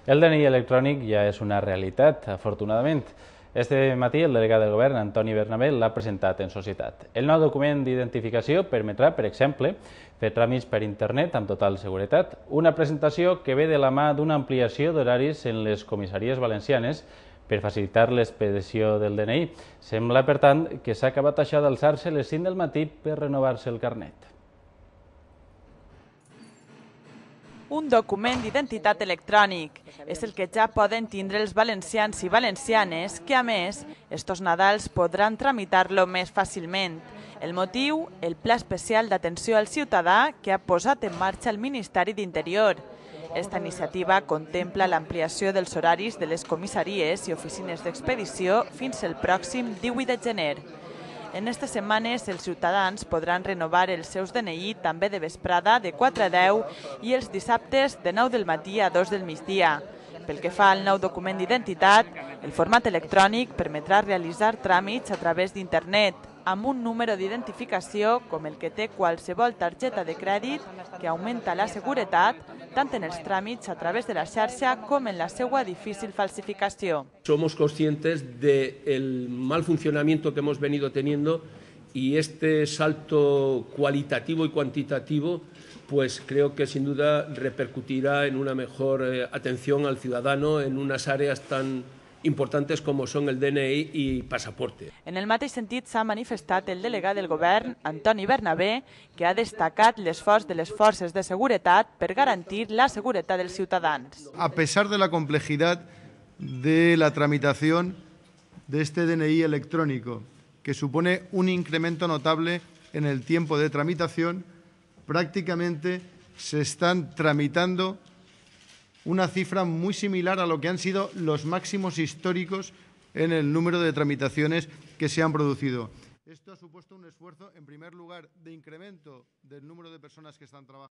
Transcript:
El DNI electrònic ja és una realitat, afortunadament. Este matí el delegat del govern, Antoni Bernabé, l'ha presentat en societat. El nou document d'identificació permetrà, per exemple, fer tràmits per internet amb total seguretat, una presentació que ve de la mà d'una ampliació d'horaris en les comissaries valencianes per facilitar l'expedició del DNI. Sembla, per tant, que s'ha acabat això d'alçar-se a les 5 del matí per renovar-se el carnet. Un document d'identitat electrònic és el que ja poden tindre els valencians i valencianes que, a més, estos Nadals podran tramitar-lo més fàcilment. El motiu, el Pla Especial d'Atenció al Ciutadà que ha posat en marxa el Ministeri d'Interior. Esta iniciativa contempla l'ampliació dels horaris de les comissaries i oficines d'expedició fins el pròxim 18 de gener. En aquestes setmanes, els ciutadans podran renovar els seus DNI també de vesprada de 4 a 10 i els dissabtes de 9 del matí a 2 del migdia. Pel que fa al nou document d'identitat, el format electrònic permetrà realitzar tràmits a través d'internet amb un número d'identificació com el que té qualsevol targeta de crèdit que augmenta la seguretat tant en els tràmits a través de la xarxa com en la seva difícil falsificació. Somos conscientes del mal funcionamiento que hemos venido teniendo y este salto cualitativo y cuantitativo pues creo que sin duda repercutirá en una mejor atención al ciudadano en unas áreas tan importantes como son el DNI y pasaporte. En el mateix sentit s'ha manifestat el delegat del govern, Antoni Bernabé, que ha destacat l'esforç de les forces de seguretat per garantir la seguretat dels ciutadans. A pesar de la complejidad de la tramitación de este DNI electrónico, que supone un incremento notable en el tiempo de tramitación, prácticamente se están tramitando una cifra muy similar a lo que han sido los máximos históricos en el número de tramitaciones que se han producido. Esto ha supuesto un esfuerzo, en primer lugar, de incremento del número de personas que están trabajando.